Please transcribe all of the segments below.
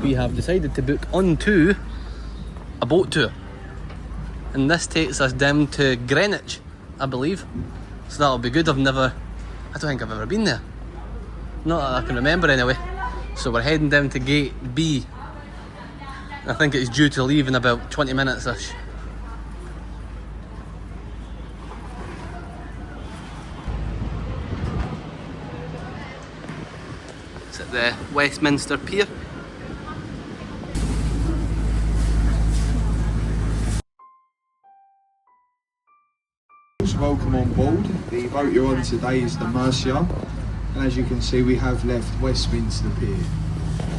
we have decided to book onto a boat tour, and this takes us down to Greenwich, I believe, so that'll be good. I don't think I've ever been there, not that I can remember anyway. So we're heading down to gate B. I think it's due to leave in about 20 minutes ish. It's at the Westminster Pier. Welcome on board. The boat you're on today is the Mercia, and as you can see we have left Westminster Pier.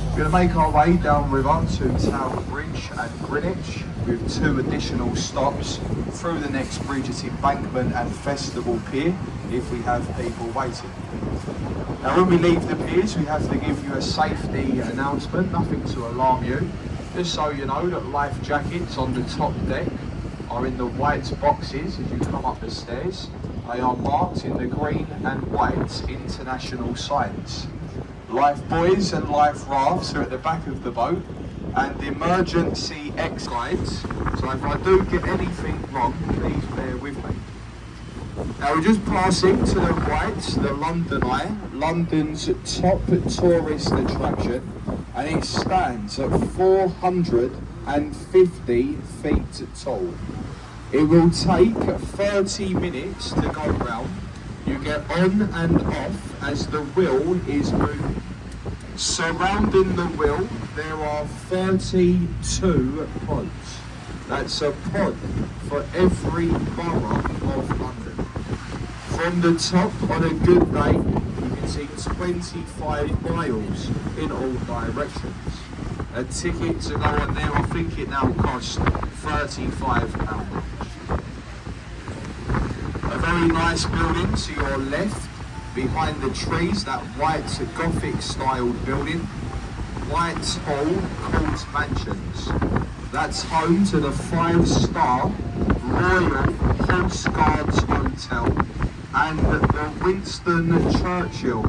We're going to make our way down river to Tower Bridge and Greenwich with 2 additional stops through the next bridge at Embankment and Festival Pier if we have people waiting. Now when we leave the piers we have to give you a safety announcement, nothing to alarm you, just so you know that life jackets on the top deck are in the white boxes as you come up the stairs. They are marked in the green and white international signs. Life buoys and life rafts are at the back of the boat, and emergency exit guides, so if I do get anything wrong, please bear with me. Now we're just passing to the right, the London Eye, London's top tourist attraction, and it stands at 450 feet tall. It will take 30 minutes to go round. You get on and off as the wheel is moving. Surrounding the wheel there are 32 pods. That's a pod for every borough of London. From the top on a good day you can see 25 miles in all directions. A ticket to go on there, I think it now costs £35. A very nice building to your left, behind the trees, that white Gothic styled building, Whitehall Court Mansions. That's home to the 5-star Royal Horse Guards Hotel and the Winston Churchill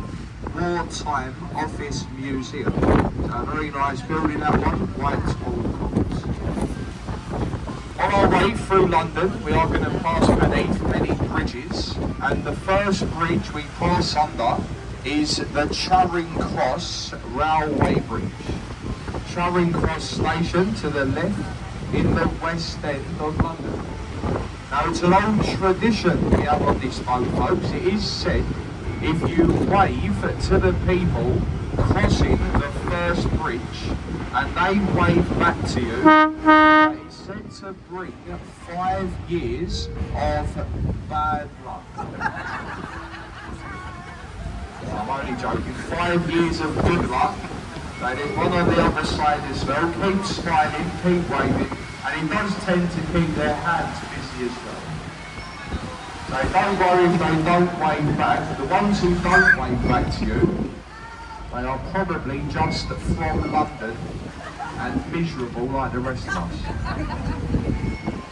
Wartime Office Museum. So a very nice building, that one, Whitehall Court. On our way through London, we are going to pass beneath many bridges, and the first bridge we pass under is the Charing Cross Railway Bridge. Charing Cross Station to the left in the West End of London. Now it's an old tradition we have on this boat, folks. It is said if you wave to the people crossing the first bridge and they wave back to you, that is said to bring 5 years of bad luck. I'm only joking. 5 years of good luck. So there's one on the other side as well. Keep smiling, keep waving, and it does tend to keep their hands busy as well. So don't worry if they don't wave back. The ones who don't wave back to you, they are probably just from London and miserable like the rest of us.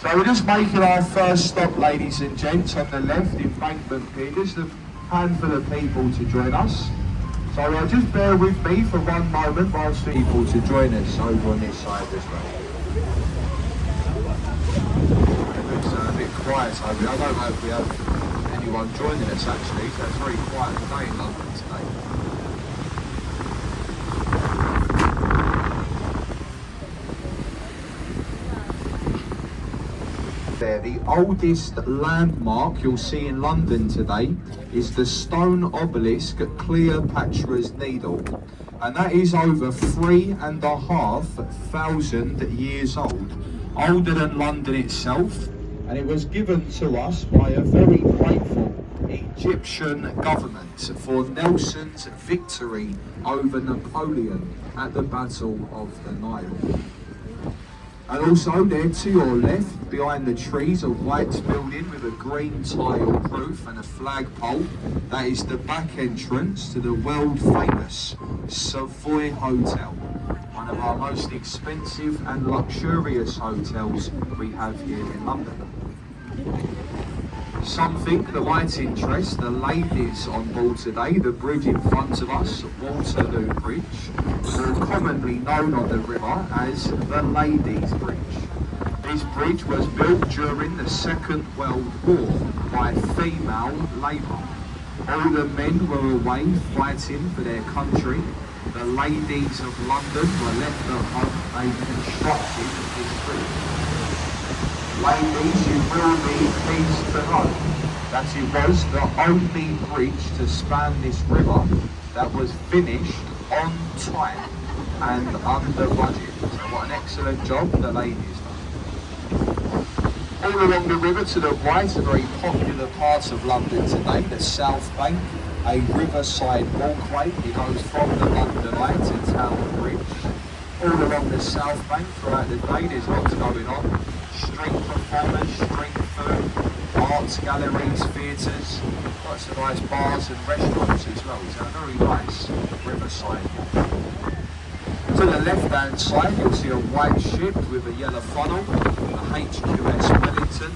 So we're just making our first stop, ladies and gents, on the left, Embankment Pier. Just a handful of people to join us. So just bear with me for one moment whilst people to join us over on this side as well. It looks a bit quiet over here. I don't know if we have anyone joining us actually, so it's a very quiet day in London today. The oldest landmark you'll see in London today is the stone obelisk at Cleopatra's Needle, and that is over 3,500 years old, older than London itself, and it was given to us by a very grateful Egyptian government for Nelson's victory over Napoleon at the Battle of the Nile. And also there to your left, behind the trees, a white building with a green tile roof and a flagpole. That is the back entrance to the world famous Savoy Hotel, one of our most expensive and luxurious hotels we have here in London. Something that might interest the ladies on board today, the bridge in front of us, Waterloo Bridge, more commonly known on the river as the Ladies' Bridge. This bridge was built during the Second World War by female labour. All the men were away fighting for their country. The ladies of London were left at home. They constructed this bridge. Ladies, you will be pleased to know that it was the only bridge to span this river that was finished on time and under budget. So what an excellent job the ladies done. All along the river to the right, a very popular part of London today, the South Bank, a riverside walkway. It goes from the London Eye to Tower Bridge. All along the South Bank throughout the day, there's lots going on. Street performers, street food, arts galleries, theatres, lots of nice bars and restaurants as well. It's a very nice riverside. To the left-hand side, you'll see a white ship with a yellow funnel, the HQS Wellington.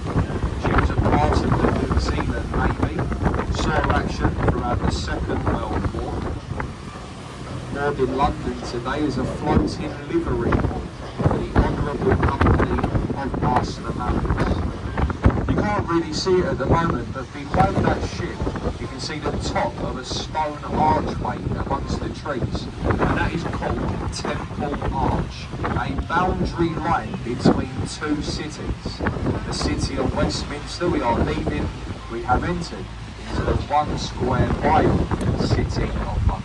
She was a part of the New Zealand Navy, saw action throughout the Second World War. Moored in London today is a floating livery for the Honourable Company of Master Marines. You can't really see it at the moment, but behind that ship you can see the top of a stone archway amongst the trees, and that is called Temple Arch, a boundary line between two cities. The city of Westminster we are leaving, we have entered into the 1 square mile city of London.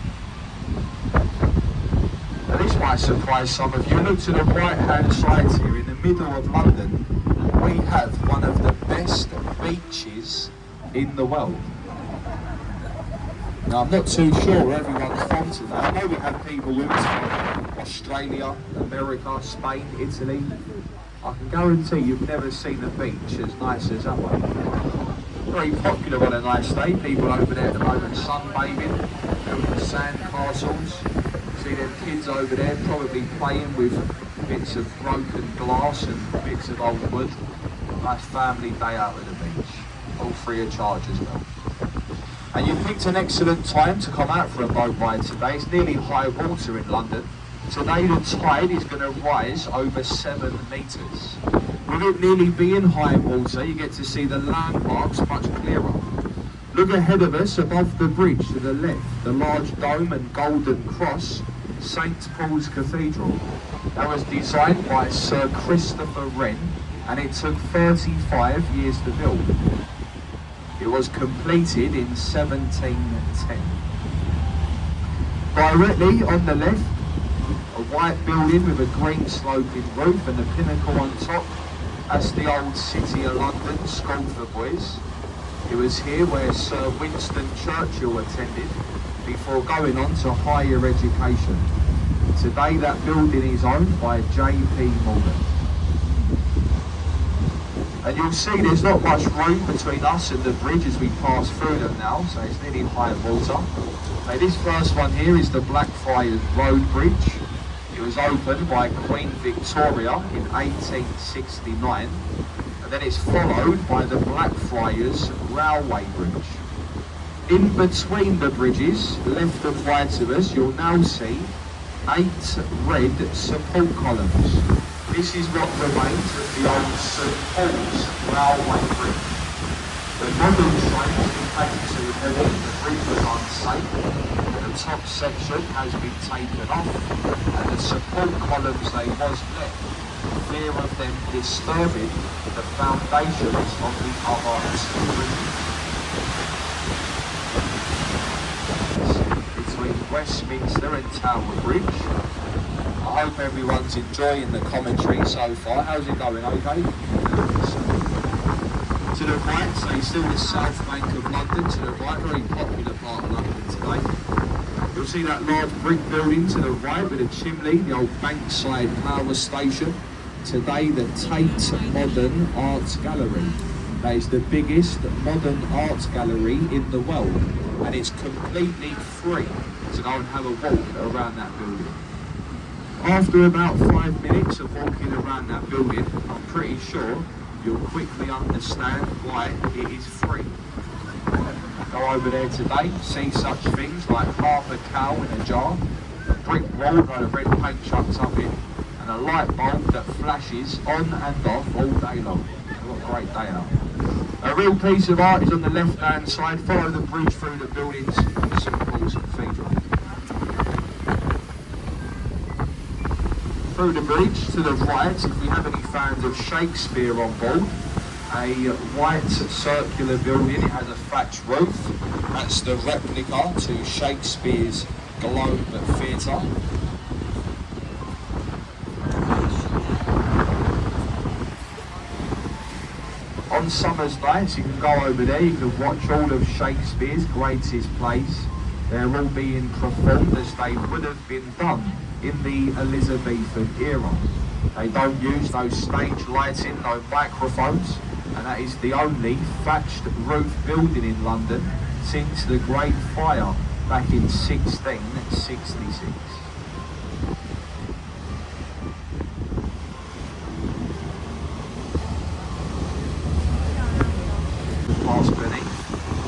Now this might surprise some of you. Look to the right hand side here, in the middle of London, we have one of the best beaches in the world. Now I'm not too sure where everyone's from today. I know we have people with us from Australia, America, Spain, Italy. I can guarantee you've never seen a beach as nice as that one. Very popular on a nice day. People over there at the moment sunbathing, building sand castles. See them kids over there probably playing with bits of broken glass and bits of old wood. Nice family day out at the beach, all free of charge as well. And you picked an excellent time to come out for a boat ride today. It's nearly high water in London. Today the tide is going to rise over 7 metres. With it nearly being high water, you get to see the landmarks much clearer. Look ahead of us, above the bridge to the left, the large dome and golden cross, St Paul's Cathedral. That was designed by Sir Christopher Wren, and it took 35 years to build. It was completed in 1710. Directly on the left, a white building with a green sloping roof and a pinnacle on top. That's the old City of London School for Boys. It was here where Sir Winston Churchill attended before going on to higher education. Today that building is owned by J.P. Morgan. And you'll see there's not much room between us and the bridge as we pass through them now, so it's nearly high water. Now this first one here is the Blackfriars Road Bridge. It was opened by Queen Victoria in 1869, and then it's followed by the Blackfriars Railway Bridge. In between the bridges, left and right of us, you'll now see 8 red support columns. This is what remains of the old St Paul's Railway Bridge. The modern trains became too heavy, the bridge was unsafe, the top section has been taken off, and the support columns they was left, fear of them disturbing the foundations of the other 2 bridges. Between Westminster and Tower Bridge. I hope everyone's enjoying the commentary so far. How's it going? Okay? To the right, so you're still the South Bank of London. To the right, very popular part of London today. You'll see that large brick building to the right with a chimney, the old Bankside Power Station. Today, the Tate Modern Arts Gallery. That is the biggest modern arts gallery in the world, and it's completely free to go and have a walk around that building. After about 5 minutes of walking around that building, I'm pretty sure you'll quickly understand why it is free. Go over there today, see such things like half a cow in a jar, a brick wall where the red paint chucks up in, and a light bulb that flashes on and off all day long. What a great day out. A real piece of art is on the left-hand side. Follow the bridge through the buildings to St Paul's Cathedral. Through the bridge to the right, if we have any fans of Shakespeare on board, a white circular building, it has a thatched roof. That's the replica to Shakespeare's Globe Theatre. On summer's nights, you can go over there, you can watch all of Shakespeare's greatest plays. They're all being performed as they would have been done in the Elizabethan era. They don't use no stage lighting, no microphones, and that is the only thatched roof building in London since the Great Fire back in 1666.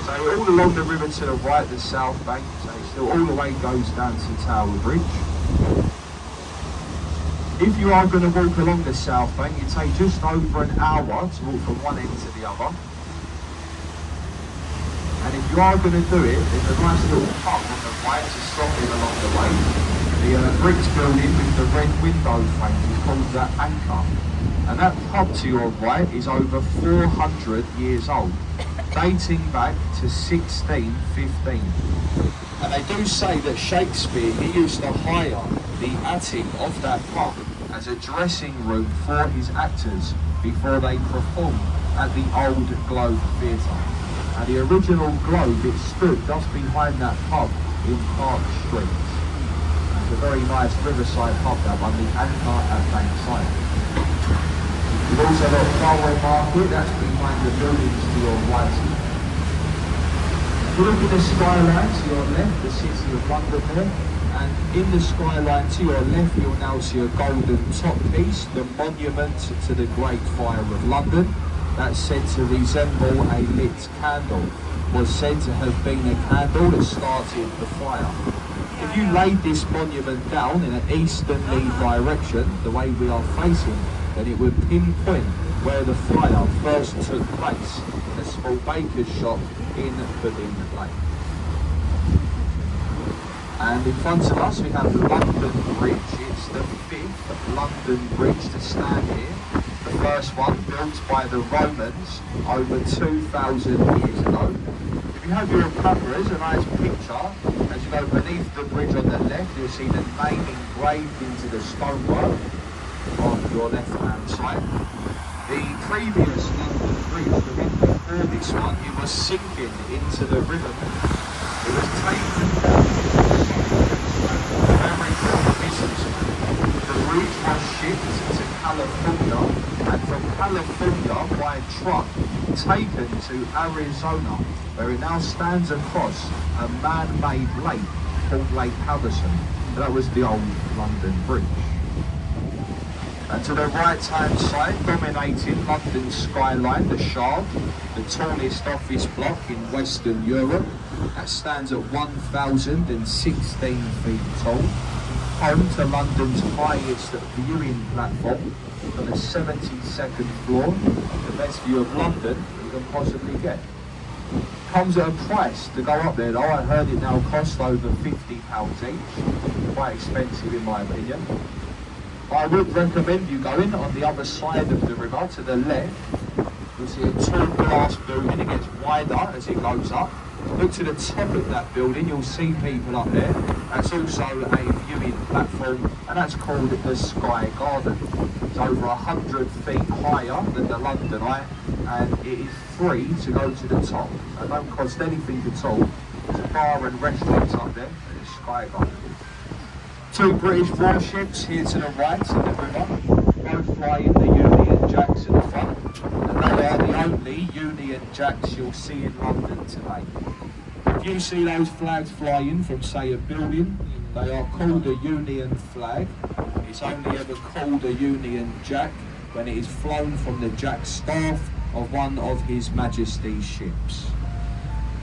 So all along the river to the right, the south bank, so still all the way goes down to Tower Bridge. If you are going to walk along the south bank, you take just over an hour to walk from one end to the other. And if you are going to do it, there's a nice little pub on the right to stop in along the way. The bricks building with the red window frame is called the Anchor. And that pub to your right is over 400 years old, dating back to 1615. And they do say that Shakespeare, he used to hire the attic of that pub as a dressing room for his actors before they performed at the old Globe Theatre. And the original Globe, it stood just behind that pub in Park Street. It's a very nice riverside pub, that one, the Anchor at Bankside. You've also got Farwell Market, that's behind the buildings to your right. If you look at the skyline to your left, the City of London there, and in the skyline to your left you'll now see a golden top piece, the monument to the Great Fire of London. That's said to resemble a lit candle, was said to have been a candle that started the fire. If you laid this monument down in an easterly direction, the way we are facing, then it would pinpoint where the fire first took place in a small baker's shop in Pudding Lane. And in front of us we have the London Bridge. It's the 5th London Bridge to stand here. The first one built by the Romans over 2,000 years ago. If you have your camera, a nice picture. As you go beneath the bridge on the left, you'll see the name engraved into the stonework on your left-hand side. The previous London Bridge, the one before this one, it was sinking into the river. It was taken down very business. The bridge was shipped to California, and from California by truck taken to Arizona, where it now stands across a man-made lake called Lake Havason. That was the old London Bridge. And to the right-hand side, dominating London's skyline, the Shard, the tallest office block in Western Europe. That stands at 1,016 feet tall. Home to London's highest viewing platform on the 72nd floor. The best view of London you can possibly get. Comes at a price to go up there though. I heard it now costs over £50 each. Quite expensive in my opinion. I would recommend you going on the other side of the river to the left. You'll see a tall glass building, it gets wider as it goes up. Look to the top of that building, you'll see people up there. That's also a viewing platform, and that's called the Sky Garden. It's over 100 feet higher than the London Eye, and it is free to go to the top. So it don't cost anything at all. There's a bar and restaurants up there at the Sky Garden. Two British warships here to the right in the river, both flying the Union Jacks at the front, and they are the only Union Jacks you'll see in London today. If you see those flags flying from, say, a building, they are called a Union flag. It's only ever called a Union Jack when it is flown from the jack staff of one of His Majesty's ships.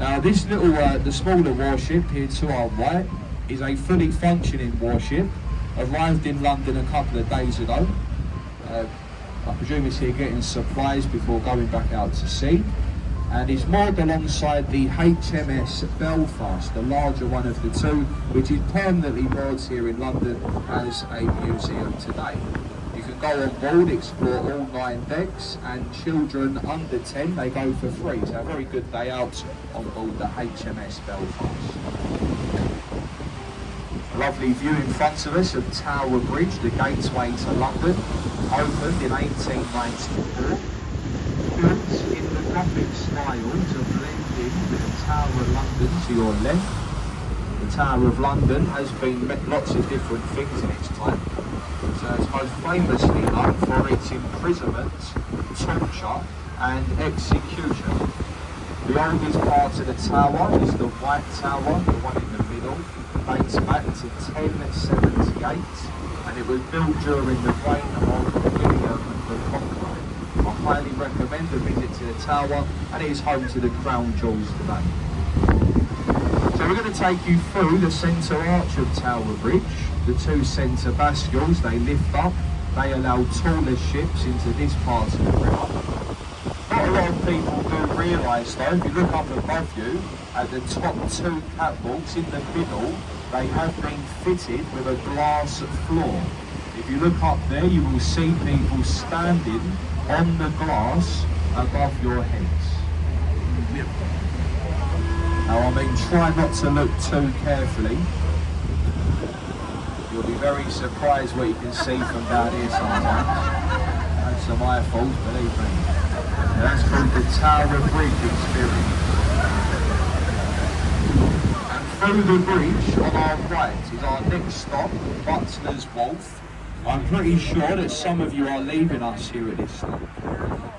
Now this little, the smaller warship here to our right is a fully functioning warship, arrived in London a couple of days ago. I presume it's here getting supplies before going back out to sea, and is moored alongside the HMS Belfast, the larger one of the two, which is permanently moored here in London as a museum today. You can go on board, explore all 9 decks, and children under 10, they go for free. So a very good day out on board the HMS Belfast. A lovely view in front of us of Tower Bridge, the gateway to London, opened in 1894. Built in the Gothic style to blend in with the Tower of London to your left. The Tower of London has been lots of different things in its time. So it's most famously known for its imprisonment, torture and execution. The oldest part of the tower is the White Tower, the one in the middle, dates back to 1078, and it was built during the reign of William the Conqueror. I highly recommend a visit to the tower, and it is home to the crown jewels today. So we're going to take you through the centre arch of Tower Bridge. The 2 centre bastions, they lift up, they allow taller ships into this part of the river. Not a lot of people do realise though, if you look up above you, at the top 2 catwalks in the middle, they have been fitted with a glass floor. If you look up there, you will see people standing on the glass above your heads. Now I mean, try not to look too carefully. You'll be very surprised what you can see from down here sometimes. That's some eyeballs, believe me. That's called the Tower Bridge experience. And through the bridge on our right is our next stop, Butler's Wharf. I'm pretty sure that some of you are leaving us here at this stop.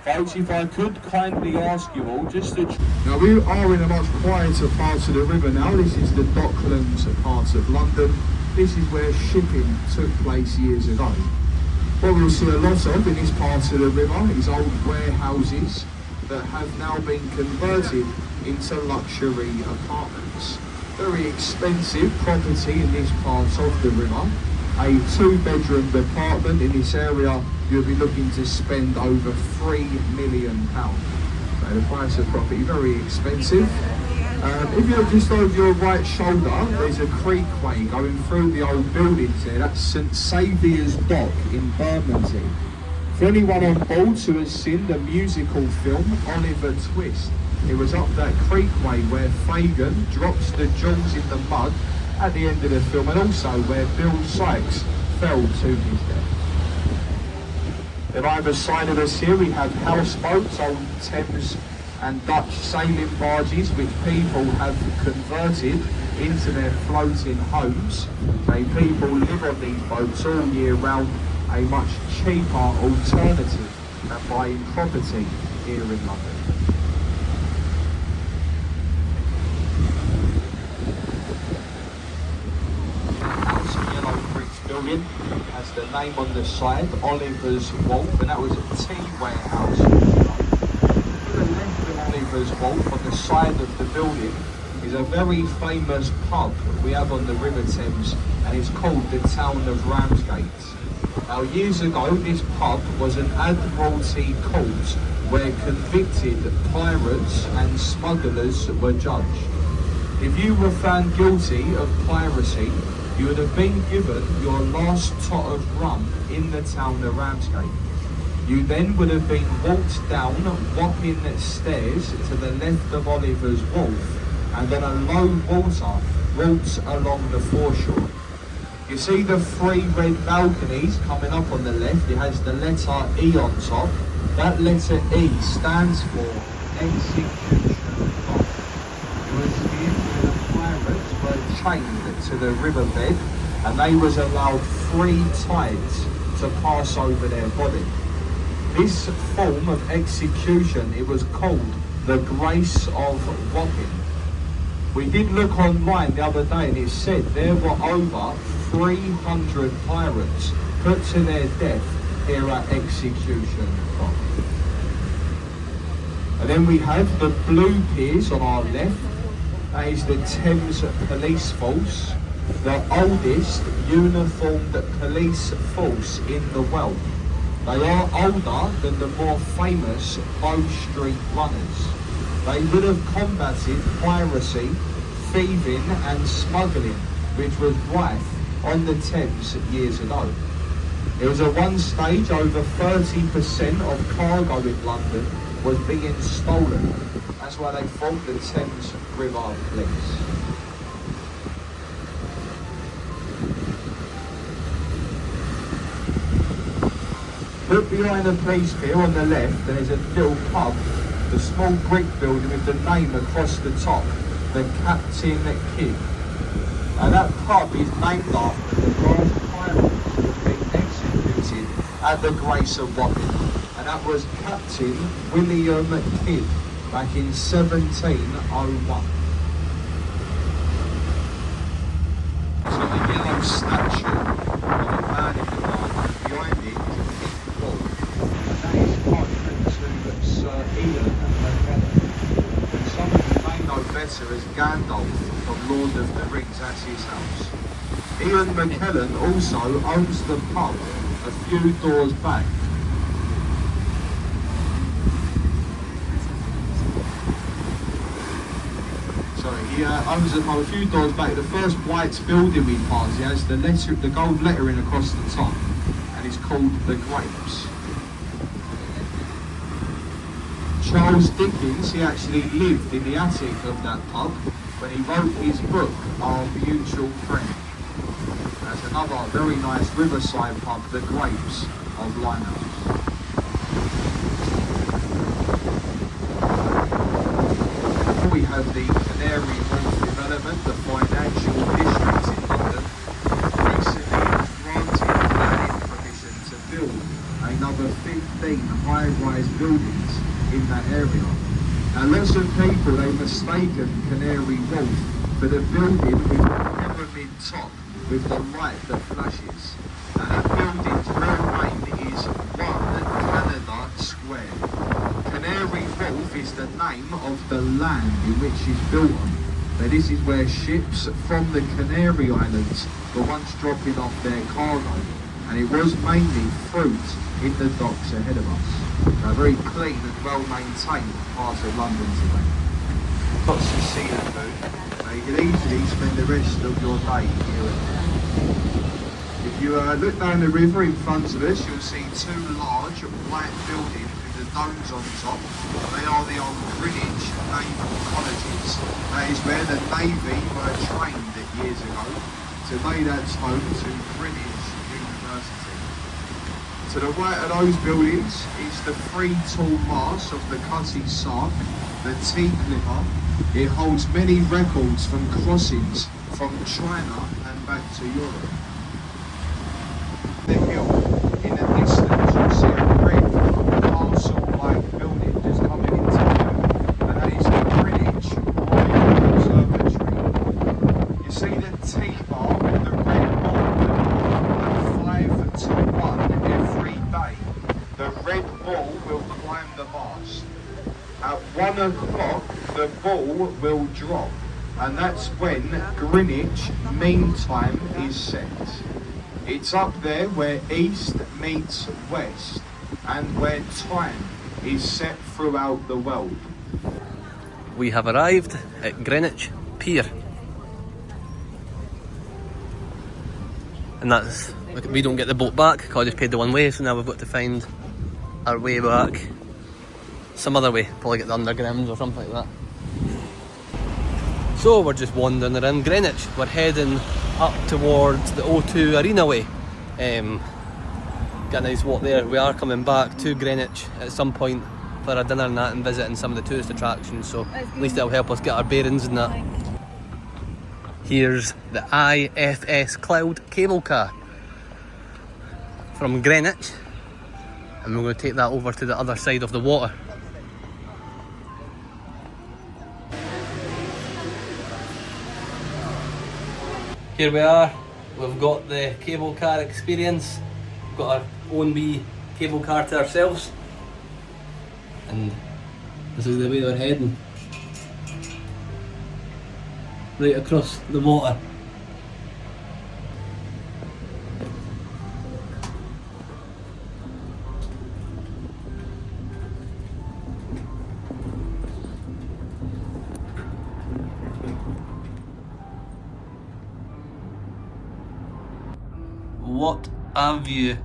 Folks, if I could kindly ask you all just to... Now we are in a much quieter part of the river now. This is the Docklands part of London. This is where shipping took place years ago. What we'll see a lot of in this part of the river is old warehouses that have now been converted into luxury apartments. Very expensive property in this part of the river. A 2-bedroom apartment in this area, you'll be looking to spend over £3 million. So the price of property, very expensive. If you're just over your right shoulder, there's a creekway going through the old buildings there. That's St Saviour's Dock in Bermondsey. For anyone on board who has seen the musical film Oliver Twist, it was up that creekway where Fagin drops the jewels in the mud at the end of the film, and also where Bill Sykes fell to his death. On either side of us here we have houseboats, old Thames and Dutch sailing barges which people have converted into their floating homes. People live on these boats all year round, a much cheaper alternative than buying property here in London. Building has the name on the side, Oliver's Wharf, and that was a tea warehouse. To the left of Oliver's Wharf, on the side of the building, is a very famous pub we have on the River Thames, and it's called the Town of Ramsgate. Now years ago, this pub was an Admiralty court where convicted pirates and smugglers were judged. If you were found guilty of piracy, you would have been given your last tot of rum in the town of Ramsgate. You then would have been walked down whopping stairs to the left of Oliver's Wharf, and then a low water brought along the foreshore. You see the 3 red balconies coming up on the left. It has the letter E on top. That letter E stands for execution. It was here where the pirates were chained to the riverbed, and they was allowed 3 tides to pass over their body. This form of execution, it was called the grace of whopping. We did look online the other day, and it said there were over 300 pirates put to their death here at Execution Dock. And then we have the blue piers on our left. That is the Thames Police Force, the oldest uniformed police force in the world. They are older than the more famous Bow Street runners. They would have combated piracy, thieving and smuggling, which was rife on the Thames years ago. It was at one stage over 30% of cargo in London was being stolen. That's why they fought the Thames River Police. Look behind the police pier on the left, there's a little pub, the small brick building with the name across the top, the Captain Kidd. And that pub is named after the last pirate who was being executed at the Grace of Wapping. And that was Captain William Kidd back in 1701. It's got a yellow statue of a man in the garden. Behind it is a pink wall. And that is monument to Sir Ian McKellen. And some of you may know better as Gandalf from Lord of the Rings. That's his house. Ian McKellen also owns the pub a few doors back. He owns the pub a few doors back. The first white building we pass, he has the gold lettering across the top, and it's called The Grapes. Charles Dickens, he actually lived in the attic of that pub when he wrote his book, Our Mutual Friend. That's another very nice riverside pub, The Grapes of Limehouse. We have the Canary Wharf development, the financial district in London, recently granted planning permission to build another 15 high-rise buildings in that area. Now lots of people, they've mistaken Canary Wharf for the building with the pyramid top with the light that flashes. Now that building's real name is 1 Canada Square. Canary Wharf is the name of the land in which it's built on. Now this is where ships from the Canary Islands were once dropping off their cargo, and it was mainly fruit in the docks ahead of us. A very clean and well maintained part of London today. Lots of seafood. Now you can easily spend the rest of your day here and there. If you look down the river in front of us, you'll see two large white buildings with the domes on top. They are the old Greenwich Naval Colleges. That is where the Navy were trained years ago. Today that's home to Greenwich University. To the right of those buildings is the three tall masts of the Cutty Sark, the Tea Clipper. It holds many records from crossings from China and back to Europe. The hill in the distance, you see a red castle-like building just coming into view, and that is the Greenwich Royal Observatory. You see the T-bar with the red ball at 5 to 1 every day. The red ball will climb the mast. At 1 o'clock, the ball will drop, and that's when Greenwich Mean Time is set. It's up there where east meets west and where time is set throughout the world. We have arrived at Greenwich Pier. And that's, we don't get the boat back because I just paid the one way, so now we've got to find our way back some other way, probably get the underground or something like that. So we're just wandering around Greenwich. We're heading up towards the O2 Arena way. Got a nice walk there. We are coming back to Greenwich at some point for a dinner and that, and visiting some of the tourist attractions, so at least it'll help us get our bearings and that. Here's the IFS Cloud cable car from Greenwich, and we're going to take that over to the other side of the water. Here we are, we've got the cable car experience. We've got our own wee cable car to ourselves. And this is the way we're heading. Right across the water. What a view.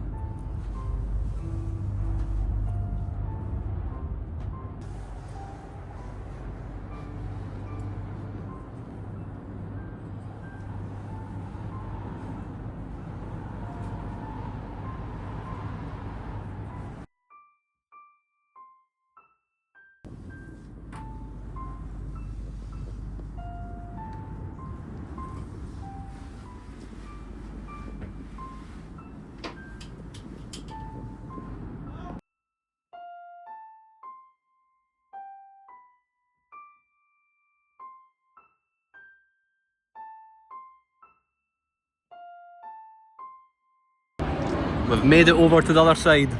We've made it over to the other side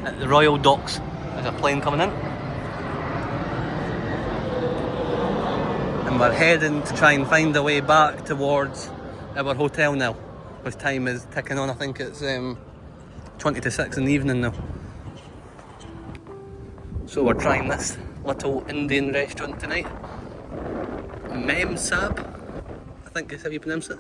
at the Royal Docks. There's a plane coming in. And we're heading to try and find a way back towards our hotel now. Because time is ticking on. I think it's 20 to 6 in the evening now. So we're trying this little Indian restaurant tonight. Mem Sab, I think is how you pronounce it.